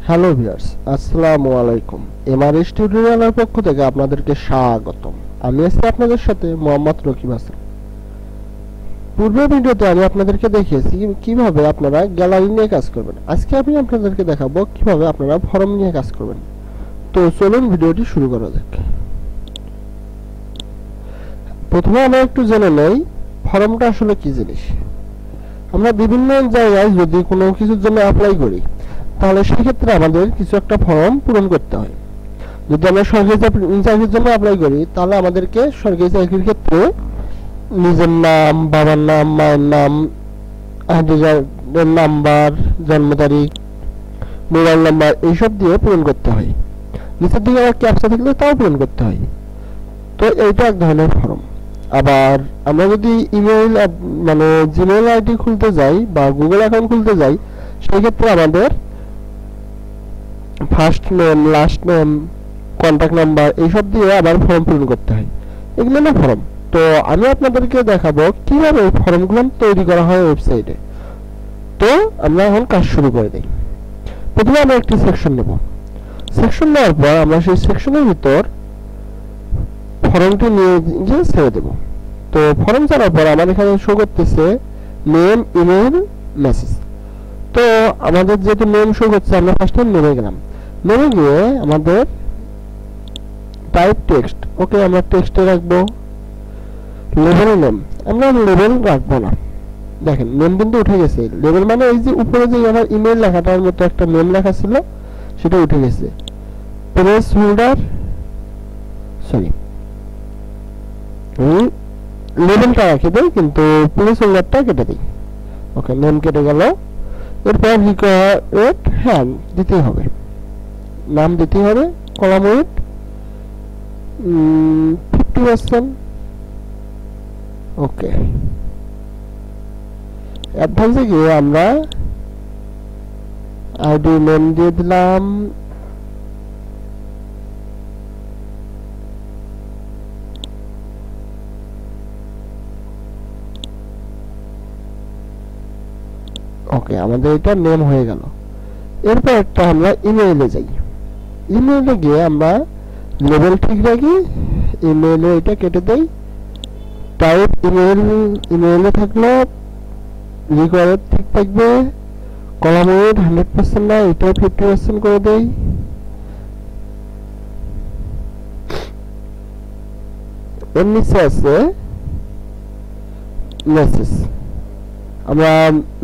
Hello viewers, আসসালামু আলাইকুম। Mrs টিউটোরিয়ালের পক্ষ থেকে আপনাদেরকে স্বাগতম। আমি আছি আপনাদের সাথে মোহাম্মদ রকিব হাসান। পূর্বের ভিডিওতে আমি আপনাদেরকে দেখিয়েছি কিভাবে আপনারা গ্যালারি নিয়ে কাজ করবেন। আজকে আমি আপনাদেরকে দেখাবো কিভাবে আপনারা ফর্ম নিয়ে কাজ করবেন। তো চলুন ভিডিওটি শুরু করা যাক। প্রথমে আমরা একটু জেনে নেই ফর্মটা আসলে কি জিনিস। আমরা বিভিন্ন জায়গায় যদি কোনো কিছুর জন্য অ্যাপ্লাই করি, তাহলে সেক্ষেত্রে আমাদের কিছু একটা ফর্ম পূরণ করতে হয়। যদি আমরা সরকারি চাকরির জন্য অ্যাপ্লাই করি, তাহলে আমাদেরকে সরকারি চাকরির ক্ষেত্রে নিজের নাম, বাবার নাম, মায়ের নাম, আইডি কার্ডের নাম্বার, জন্ম তারিখ, মোবাইল নাম্বার এইসব দিয়ে পূরণ করতে হয়। নিচের দিকে আবার ক্যাপচা থাকলে তাও পূরণ করতে হয়। তো এইটা এক ধরনের ফর্ম। আবার আমরা যদি ইমেইল মানে জিমেইল আইডি খুলতে যাই বা গুগল অ্যাকাউন্ট খুলতে যাই, সেক্ষেত্রে আমাদের first name, last name, contact number এইসব দিয়ে আবার ফর্ম পূরণ করতে হয়। এগুলো না ফর্ম। তো আমি আপনাদেরকে দেখাবো কিভাবে এই ফর্মগুলো তৈরি করা হয় ওয়েবসাইটে। তো আমরা এখন কাজ শুরু করে দিই। প্রথমে আমরা একটি সেকশন নেব। সেকশন নেওয়ার পর আমরা সেই সেকশনের ভিতর ফর্মটি নিয়ে গিয়ে ছেড়ে দেব। তো ফর্ম ছাড়ার পর আমার এখানে শো করতেছে নেম, ইমেল, মেসেজ। তো আমাদের যেহেতু নেম শো করছে, আমরা ফার্স্টে নেমে গেলাম। নেমে গিয়ে আমাদের টাইপ টেক্সট, ওকে আমরা টেক্সটে রাখবো। লেভেল নেম, আমরা লেভেল রাখবো না। দেখেন নেম কিন্তু উঠে গেছে। লেভেল মানে এই যে উপরে যে আমার ইমেল লেখাটার মতো একটা নেম লেখা ছিল, সেটা উঠে গেছে। প্লেস হোল্ডার, সরি, লেভেলটা রেখে দেই, কিন্তু প্লেস হোল্ডারটা কেটে দিই। ওকে, নেম কেটে গেল। এরপর রিকোয়ার্ড হ্যান্ড দিতে হবে, নাম দিতে হবে। Column wait 50%। ওকে, অ্যাডভান্সে গিয়ে আমরা আইডি নেম দিয়ে দিলাম। ওকে, আমাদের এটা নেম হয়ে গেল। এরপর একটা আমরা ইমেইলে যাই। ইমেইলে গিয়ে আমরা লেভেল ঠিক রাখি, ইমেইলে এটা কেটে দেই। টাইপ ইমেইল, ইমেইলে থাকলে রিকোয়ার্ড ঠিক থাকবে। কলাম ওয়েট 100% না, এটাও 50% করে দেই। এর নিচে আছে মেসেজ, আমরা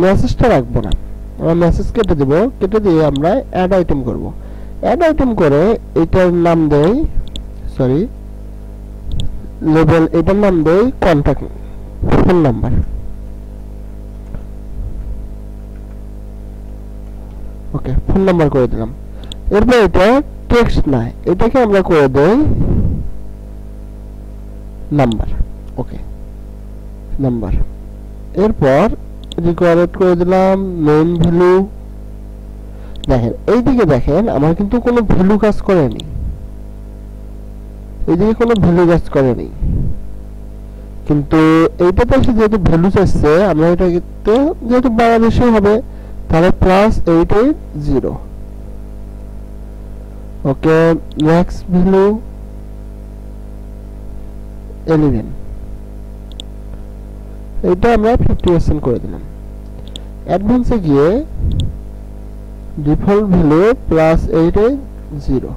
মেসেজটা রাখবো না, আমরা মেসেজ কেটে দেব। কেটে দিয়ে আমরা অ্যাড আইটেম করব। অ্যাড আইটেম করে এটার নাম দেই, সরি, লেভেল, এটার নাম দেই কন্ট্যাক্ট ফোন নাম্বার। ওকে, ফোন নাম্বার করে দিলাম। এরপর এটা টেক্সট না, এটাকে আমরা করে দেই নাম্বার। ওকে, নাম্বার। এরপর রিকোয়ার্ড করে দিলাম মেইন ভ্যালু। দেখেন এইদিকে, দেখেন আমার কিন্তু কোনো ভ্যালু কাজ করেনি, এইদিকে কোনো ভ্যালু কাজ করেনি, কিন্তু এইটাতে এসে যেহেতু ভ্যালু চাইছে, আমরা এটাকে যেহেতু বাংলাদেশে হবে, তাহলে +880। ওকে, ম্যাক্স ভ্যালু 11, এটা আমরা 50% করে দিলাম। অ্যাডভান্সে গিয়ে ডিফল্ট ভ্যালু +880।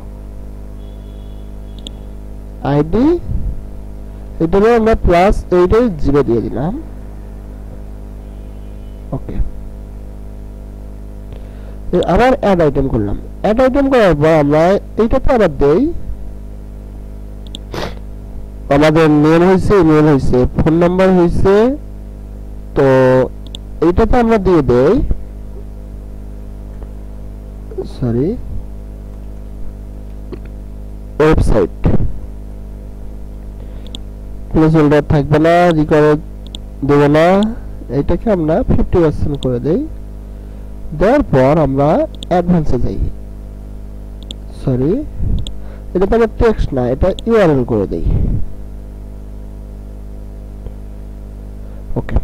আইডি এটাকে আমরা +880 দিয়ে দিলাম। ওকে, আবার অ্যাড আইটেম করলাম। অ্যাড আইটেম করার পর আমরা এইটাতে আবার দেই, আমাদের নেম হয়েছে, ইমেল হয়েছে, ফোন নাম্বার হয়েছে। তো এইটাতে আমরা দিয়ে দেই, সরি, ওয়েবসাইট। প্লেস হোল্ডার থাকবে না, রিকোয়ার্ড দেব না, এটাকে আমরা 50% করে দেই। দেওয়ার পর আমরা অ্যাডভান্সে যাই, সরি, এটাতে আমরা টেক্সট না, এটা ইউআরএল করে দেই। ওকে,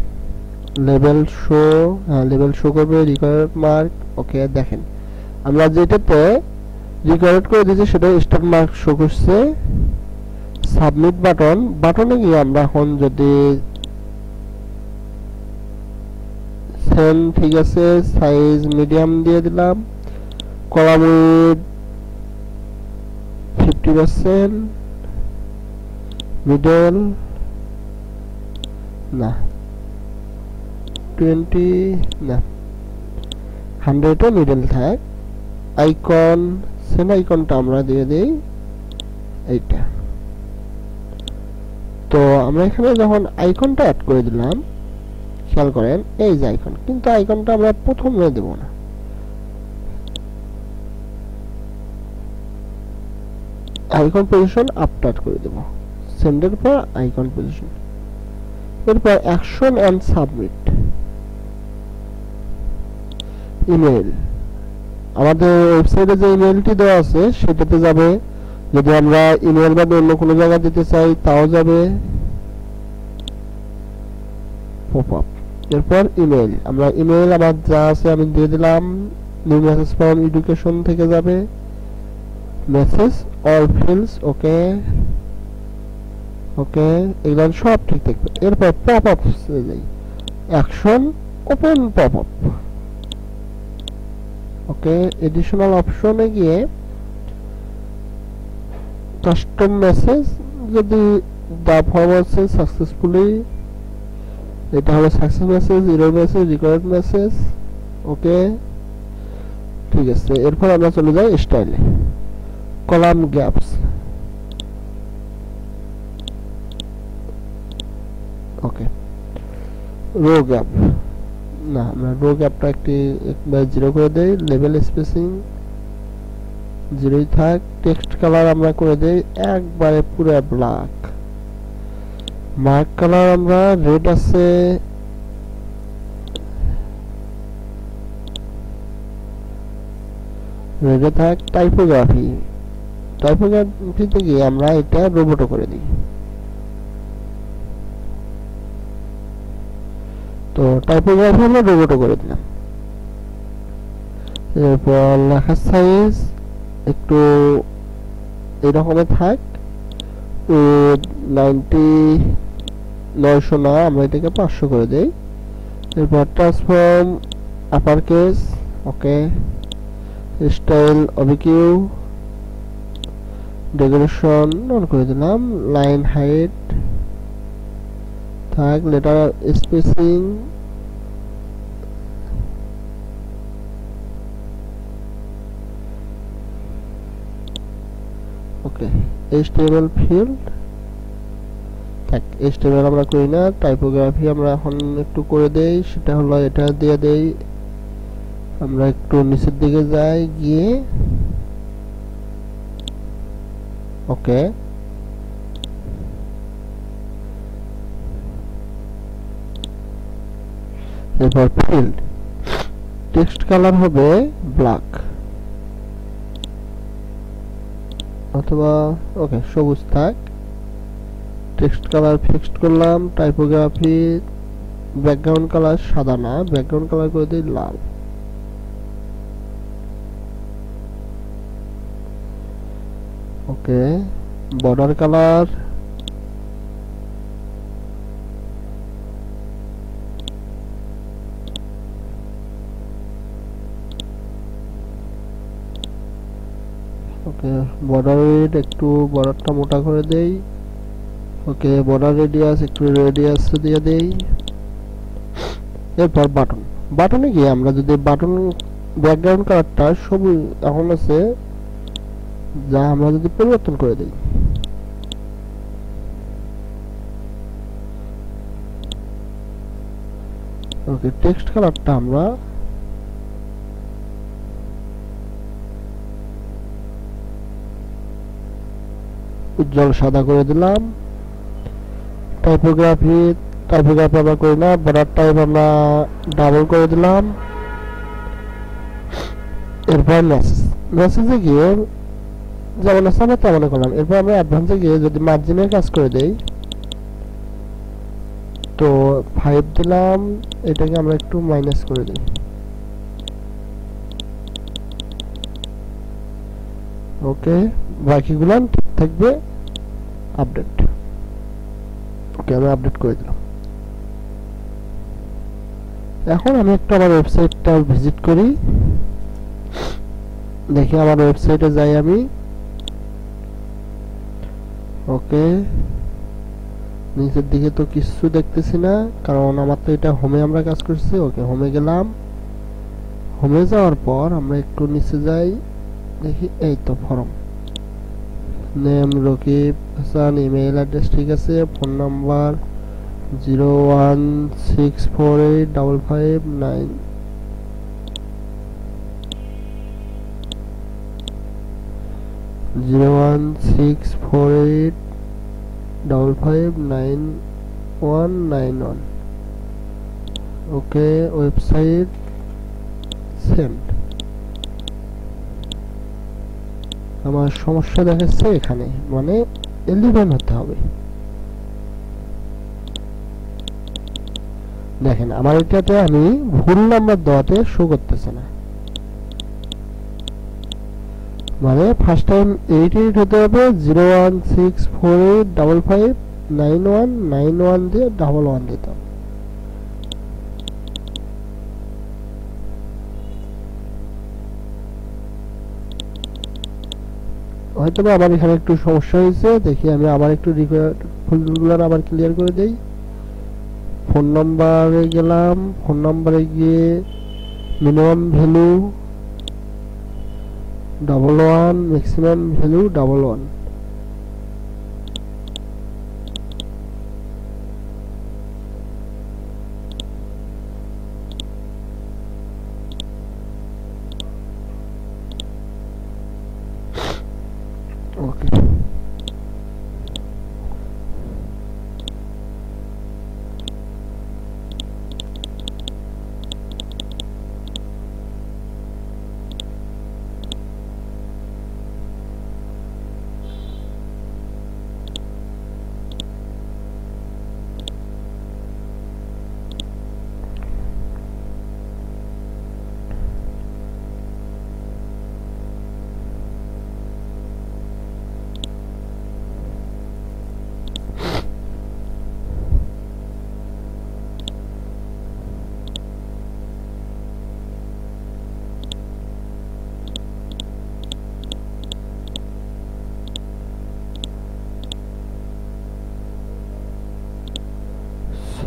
লেভেল শো, হ্যাঁ লেভেল শো করবে, রিকোয়ার্ড মার্ক। ওকে, দেখেন আমরা যেটাতে রিকোয়ার্ড করে দিয়েছি সেটা স্টার মার্ক শো করছে। সাবমিট বাটনে গিয়ে আমরা এখন যদি সেম ঠিক আছে, সাইজ মিডিয়াম দিয়ে দিলাম, কলাম উইডথ 50%, মিডল না 20 না 100 এ মিডল থাক। আইকন সেম আইকনটা আমরা দিয়ে দেই এইটা। তো আমরা এখানে যখন আইকনটা অ্যাড করে দিলাম, খেয়াল করেন এই যে আইকন, কিন্তু আইকনটা আমরা প্রথমে দেব না, আইকন পজিশন আপডেট করে দেব। সেন্ডের পর আইকন পজিশন, এরপর অ্যাকশন এন্ড সাবমিট। ইমেল, আমাদের ওয়েবসাইটে যে ইমেলটি দেওয়া আছে সেটাতে যাবে। যদি আমরা ইমেল বা অন্য কোনো জায়গা দিতে চাই তাও যাবে। পপআপ, এরপর ইমেল, আমরা ইমেল আমার যা আছে আমি দিয়ে দিলাম। নিউ মেসেজ ফ্রম এডুকেশন থেকে যাবে। মেসেজ অল ফিল্ডস ওকে ওকে, এগুলো সব ঠিক থাকবে। এরপর পপআপ যাই, অ্যাকশন ওপেন পপআপ ওকে। এডিশনাল অপশনে গিয়ে কাস্টম মেসেজ, যদি দা ফর্ম আছে সাকসেসফুলি, এটা হলো success message, error message, required message ওকে ঠিক আছে। এরপর আমরা চলে যাই স্টাইলে, কলাম গ্যাপস ওকে। রো গ্যাপ না, আমরা রো গ্যাপটা একবার 0 করে দেই। লেভেল স্পেসিং 0 থাক। টেক্সট কালার আমরা করে দেই একবারে পুরো ব্ল্যাক। মার্ক কালার আমরা রেড আছে, রেডে থাক। টাইপোগ্রাফিতে গিয়ে আমরা এটা রোবট করে দিই। তো টাইপোগ্রাফি আমরা রোবট করে দিলাম। এরপর লেখার সাইজ একটু এরকমের থাক, 900 না, আমরা এটাকে 500 করে দেই। এরপর transform upper case okay. Style oblique, decoration on করে দিলাম। লাইন হাইট থাক, letter spacing okay. HTML field থাক, HTML আমরা করি না। টাইপোগ্রাফি আমরা এখন একটু করে দেই, সেটা হলো এটা দিয়ে দেই। আমরা একটু নিচের দিকে যাই, গিয়ে ওকে। এরপর ফিল্ড টেক্সট কালার হবে ব্ল্যাক অথবা ওকে সবুজ থাক। টেক্সট কালার ফিক্সড করলাম। টাইপোগ্রাফি ব্যাকগ্রাউন্ড কালার সাদা না, ব্যাকগ্রাউন্ড কালার করে দিই লাল okay. Border colour okay. Border width একটু বর্ডারটা মোটা করে দেই ওকে। বর্ডার রেডিয়াস একটু রেডিয়াস দিয়ে দেই। এরপর বাটনে গিয়ে আমরা যদি বাটন ব্যাকগ্রাউন্ড কালারটা সবুজ এখন আছে, যা আমরা যদি পরিবর্তন করে দেই ওকে। টেক্সট কালারটা আমরা উজ্জ্বল সাদা করে দিলাম। টাইপোগ্রাফি আমরা করি না, বর্ডার টাইপ আমরা ডাবল করে দিলাম। এরপর মেসেজে গিয়ে যেমন আছে আমরা তেমন করলাম। এরপর আমরা অ্যাডভান্সে গিয়ে যদি মার্জিনের কাজ করে দেই, তো 5 দিলাম, এটাকে আমরা একটু মাইনাস করে দিই ওকে, বাকিগুলো ঠিক থাকবে। আপডেট। ওকে, আমি আপডেট করে দিলাম। এখন আমি একটু আমার ওয়েবসাইটটা ভিজিট করি, দেখি আমার ওয়েবসাইটে যাই আমি। ওকে, নিচের দিকে তো কিছু দেখতেছি না, কারণ আমার তো এটা হোমে আমরা কাজ করছি। ওকে, হোমে গেলাম। হোমে যাওয়ার পর আমরা একটু নিচে যাই, দেখি এই তো form. Name Rakib Hasan, email address ঠিক আছে, ফোন নাম্বার 016485559 01648559191। ওকে, ওয়েবসাইট সেন্ড। আমার সমস্যা দেখাচ্ছে এখানে, মানে 11 হতে হবে। দেখেন আমার এটাতে আমি ভুল নাম্বার দেওয়াতে শো করতেছে না, মানে ফার্স্ট টাইম 88 হতে হবে, 01648559191 দিয়ে 11 দিতে হবে। হয়তো আমার এখানে একটু সমস্যা হয়েছে, দেখি আমি আবার একটু ভুলগুলো আবার ক্লিয়ার করে দেই। ফোন নাম্বারে গেলাম, ফোন নাম্বারে গিয়ে মিনিমাম ভ্যালু 11, ম্যাক্সিমাম ভ্যালু 11। ওকে,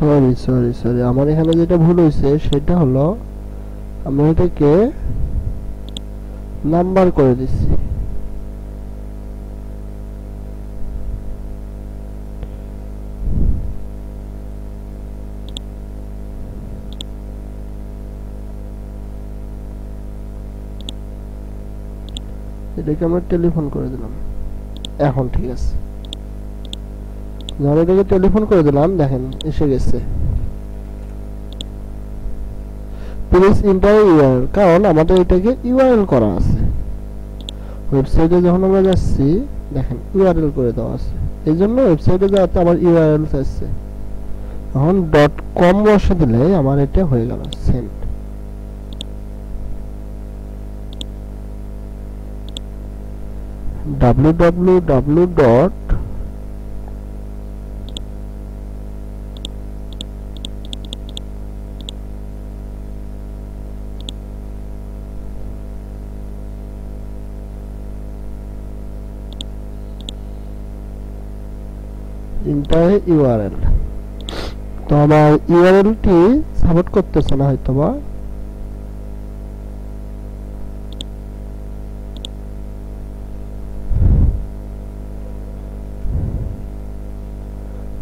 সরি সরি সরি, আমার এখানে যেটা ভুল হয়েছে সেটা হলো আমি এটাকে নাম্বার করে দিচ্ছি। এটাকে আমরা টেলিফোন করে দিলাম, এখন ঠিক আছে। যখন এটাকে টেলিফোন করে দিলাম, দেখেন এসে গেছে প্লিজ এন্টার ইউআরএল, কারণ আমাদের এটাকে ইউআরএল করা আছে। ওয়েবসাইটে যখন আমরা যাচ্ছি, দেখেন ইউআরএল করে দেওয়া আছে, এই জন্য ওয়েবসাইটে যাওয়াতে আমার ইউআরএল চাইছে। এখন .com বসে দিলে আমার এটা হয়ে গেল সেন্ড। www. Inter URL. তো আমার ইউআরএলটি সাপোর্ট করতেছে না হয়তোবা।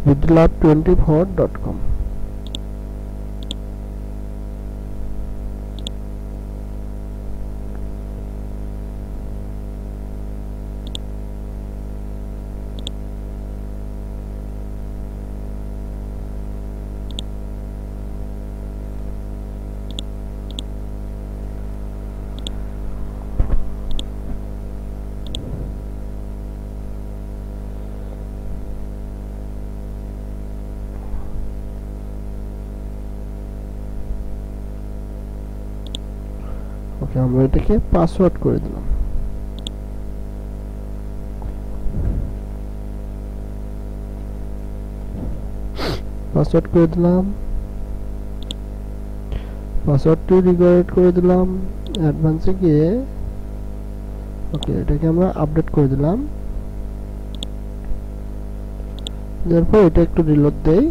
vidlab24.com। ওকে, আমরা এটাকে পাসওয়ার্ড করে দিলাম। পাসওয়ার্ড করে দিলাম, পাসওয়ার্ডটি রিকভারেট করে দিলাম, অ্যাডভান্সে গিয়ে ওকে এটাকে আমরা আপডেট করে দিলাম। এরপর এটা একটু রিলোড দেই।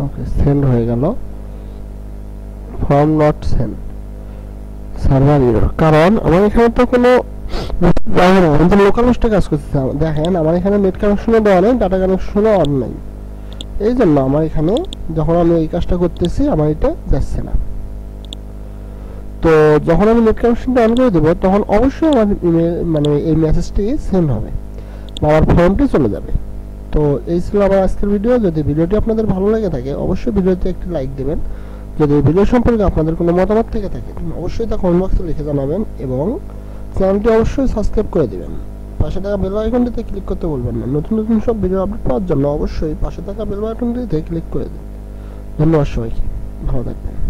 ওকে সেন্ড হয়ে গেল, form not send, server error. কারণ আমার এখানে তো কোনো আমাদের লোকাল হোস্টে কাজ করতেছে। দেখেন আমার এখানে নেট কানেকশনও দেওয়া নেই, ডাটা কানেকশনও অন নাই, এই জন্য আমার এখানে যখন আমি এই কাজটা করতেছি আমার এটা যাচ্ছে না। তো যখন আমি নেট কানেকশনটা অন করে দেবো তখন অবশ্যই আমার ইমেল মানে এই মেসেজটি সেন্ড হবে বা আমার ফর্মটি চলে যাবে। তো এই ছিল আমার আজকের ভিডিও। যদি ভিডিওটি আপনাদের ভালো লেগে থাকে অবশ্যই ভিডিওতে একটি লাইক দেবেন। যদি এই ভিডিও সম্পর্কে আপনাদের কোনো মতামত থেকে থাকে অবশ্যই তা কমেন্ট বক্সে লিখে জানাবেন এবং চ্যানেলটি অবশ্যই সাবস্ক্রাইব করে দিবেন। পাশে থাকা বেল আইকনটিতে ক্লিক করতে ভুলবেন না। নতুন নতুন সব ভিডিও আপডেট পাওয়ার জন্য অবশ্যই পাশে থাকা বেল বাটনটিতে ক্লিক করে দিন। ধন্যবাদ সবাইকে, ভালো থাকবেন।